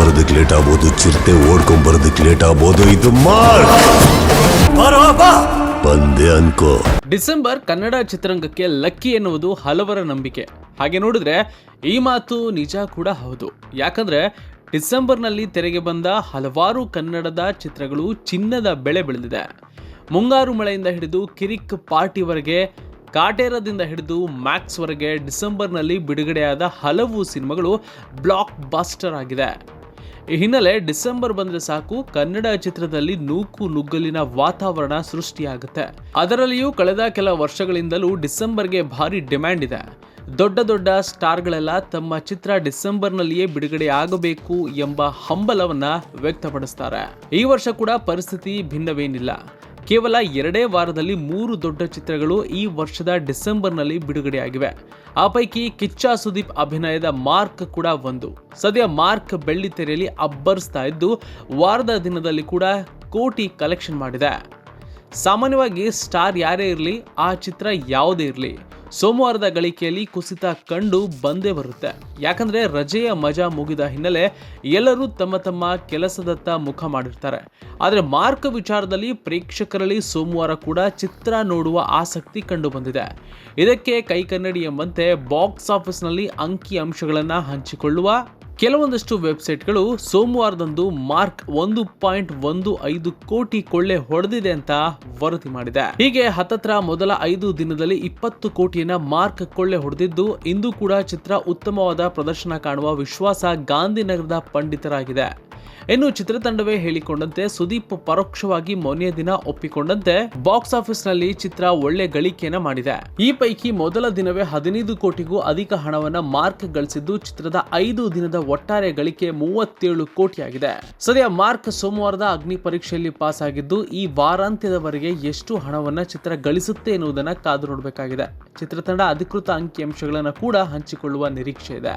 ಬರೋದಕ್ಕೆ ಲೇಟ್ ಆಗ್ಬೋದು, ಚಿರತೆ ಓಡ್ಕೊಂಡ್ ಬರೋದಕ್ಕೆ ಲೇಟ್ ಆಗ್ಬೋದು. ಇದು ಬಂದೆ ಅನ್ಕೋ. ಡಿಸೆಂಬರ್ ಕನ್ನಡ ಚಿತ್ರರಂಗಕ್ಕೆ ಲಕ್ಕಿ ಎನ್ನುವುದು ಹಲವರ ನಂಬಿಕೆ. ಹಾಗೆ ನೋಡಿದ್ರೆ ಈ ಮಾತು ನಿಜ ಕೂಡ ಹೌದು. ಯಾಕಂದ್ರೆ ಡಿಸೆಂಬರ್ನಲ್ಲಿ ತೆರೆಗೆ ಬಂದ ಹಲವಾರು ಕನ್ನಡದ ಚಿತ್ರಗಳು ಚಿನ್ನದ ಬೆಳೆ ಬೆಳೆದಿದೆ. ಮುಂಗಾರು ಮಳೆಯಿಂದ ಹಿಡಿದು ಕಿರಿಕ್ ಪಾರ್ಟಿವರೆಗೆ, ಕಾಟೇರದಿಂದ ಹಿಡಿದು ಮ್ಯಾಕ್ಸ್ ವರೆಗೆ ಡಿಸೆಂಬರ್ನಲ್ಲಿ ಬಿಡುಗಡೆಯಾದ ಹಲವು ಸಿನಿಮಾಗಳು ಬ್ಲಾಕ್ ಬಾಸ್ಟರ್ ಆಗಿದೆ. ಈ ಹಿನ್ನೆಲೆ ಡಿಸೆಂಬರ್ ಬಂದ್ರೆ ಸಾಕು ಕನ್ನಡ ಚಿತ್ರದಲ್ಲಿ ನೂಕು ನುಗ್ಗಲಿನ ವಾತಾವರಣ ಸೃಷ್ಟಿಯಾಗುತ್ತೆ. ಅದರಲ್ಲಿಯೂ ಕಳೆದ ಕೆಲ ವರ್ಷಗಳಿಂದಲೂ ಡಿಸೆಂಬರ್ಗೆ ಭಾರಿ ಡಿಮ್ಯಾಂಡ್ ಇದೆ. ದೊಡ್ಡ ದೊಡ್ಡ ಸ್ಟಾರ್ಗಳೆಲ್ಲ ತಮ್ಮ ಚಿತ್ರ ಡಿಸೆಂಬರ್ನಲ್ಲಿಯೇ ಬಿಡುಗಡೆ ಆಗಬೇಕು ಎಂಬ ಹಂಬಲವನ್ನ ವ್ಯಕ್ತಪಡಿಸ್ತಾರೆ. ಈ ವರ್ಷ ಕೂಡ ಪರಿಸ್ಥಿತಿ ಭಿನ್ನವೇನಿಲ್ಲ. ಕೇವಲ 2 ವಾರದಲ್ಲಿ 3 ದೊಡ್ಡ ಚಿತ್ರಗಳು ಈ ವರ್ಷದ ಡಿಸೆಂಬರ್ನಲ್ಲಿ ಬಿಡುಗಡೆಯಾಗಿವೆ. ಆ ಪೈಕಿ ಕಿಚ್ಚ ಸುದೀಪ್ ಅಭಿನಯದ ಮಾರ್ಕ್ ಕೂಡ ಒಂದು. ಸದ್ಯ ಮಾರ್ಕ್ ಬೆಳ್ಳಿತೆರೆಯಲ್ಲಿ ಅಬ್ಬರಿಸ್ತಾ ಇದ್ದು ವಾರದ ದಿನದಲ್ಲಿ ಕೂಡ ಕೋಟಿ ಕಲೆಕ್ಷನ್ ಮಾಡಿದೆ. ಸಾಮಾನ್ಯವಾಗಿ ಸ್ಟಾರ್ ಯಾರೇ ಇರಲಿ, ಆ ಚಿತ್ರ ಯಾವುದೇ ಇರಲಿ, ಸೋಮವಾರದ ಗಳಿಕೆಯಲ್ಲಿ ಕುಸಿತ ಕಂಡು ಬಂದೇ ಬರುತ್ತೆ. ಯಾಕಂದ್ರೆ ರಜೆಯ ಮಜಾ ಮುಗಿದ ಹಿನ್ನೆಲೆ ಎಲ್ಲರೂ ತಮ್ಮ ತಮ್ಮ ಕೆಲಸದತ್ತ ಮುಖ ಮಾಡಿರ್ತಾರೆ. ಆದರೆ ಮಾರ್ಕ್ ವಿಚಾರದಲ್ಲಿ ಪ್ರೇಕ್ಷಕರಲ್ಲಿ ಸೋಮವಾರ ಕೂಡ ಚಿತ್ರ ನೋಡುವ ಆಸಕ್ತಿ ಕಂಡು ಬಂದಿದೆ. ಇದಕ್ಕೆ ಕೈಕನ್ನಡಿ ಎಂಬಂತೆ ಬಾಕ್ಸ್ ಆಫೀಸ್ನಲ್ಲಿ ಅಂಕಿ ಅಂಶಗಳನ್ನು ಹಂಚಿಕೊಳ್ಳುವ ಕೆಲವೊಂದಷ್ಟು ವೆಬ್ಸೈಟ್ಗಳು ಸೋಮವಾರದಂದು ಮಾರ್ಕ್ 1.15 ಕೋಟಿ ಕೊಳ್ಳೆ ಹೊಡೆದಿದೆ ಅಂತ ವರದಿ ಮಾಡಿದೆ. ಹೀಗೆ ಹತ್ತತ್ರ ಮೊದಲ 5 ದಿನದಲ್ಲಿ 20 ಕೋಟಿಯನ್ನ ಮಾರ್ಕ್ ಕೊಳ್ಳೆ ಹೊಡೆದಿದ್ದು, ಇಂದು ಕೂಡ ಚಿತ್ರ ಉತ್ತಮವಾದ ಪ್ರದರ್ಶನ ಕಾಣುವ ವಿಶ್ವಾಸ ಗಾಂಧಿನಗರದ ಪಂಡಿತರಾಗಿದೆ. ಇನ್ನು ಚಿತ್ರತಂಡವೇ ಹೇಳಿಕೊಂಡಂತೆ ಸುದೀಪ್ ಪರೋಕ್ಷವಾಗಿ ಮೊನ್ನೆ ದಿನ ಒಪ್ಪಿಕೊಂಡಂತೆ ಬಾಕ್ಸ್ ಆಫೀಸ್ ನಲ್ಲಿ ಚಿತ್ರ ಒಳ್ಳೆ ಗಳಿಕೆಯನ್ನ ಮಾಡಿದೆ. ಈ ಪೈಕಿ ಮೊದಲ ದಿನವೇ 15 ಕೋಟಿಗೂ ಅಧಿಕ ಹಣವನ್ನ ಮಾರ್ಕ್ ಗಳಿಸಿದ್ದು, ಚಿತ್ರದ 5 ದಿನದ ಒಟ್ಟಾರೆ ಗಳಿಕೆ 37 ಕೋಟಿಯಾಗಿದೆ. ಸದ್ಯ ಮಾರ್ಕ್ ಸೋಮವಾರದ ಅಗ್ನಿ ಪರೀಕ್ಷೆಯಲ್ಲಿ ಪಾಸ್ ಆಗಿದ್ದು, ಈ ವಾರಾಂತ್ಯದವರೆಗೆ ಎಷ್ಟು ಹಣವನ್ನ ಚಿತ್ರ ಗಳಿಸುತ್ತೆ ಎನ್ನುವುದನ್ನ ಕಾದು ನೋಡಬೇಕಾಗಿದೆ. ಚಿತ್ರತಂಡ ಅಧಿಕೃತ ಅಂಕಿಅಂಶಗಳನ್ನು ಕೂಡ ಹಂಚಿಕೊಳ್ಳುವ ನಿರೀಕ್ಷೆ ಇದೆ.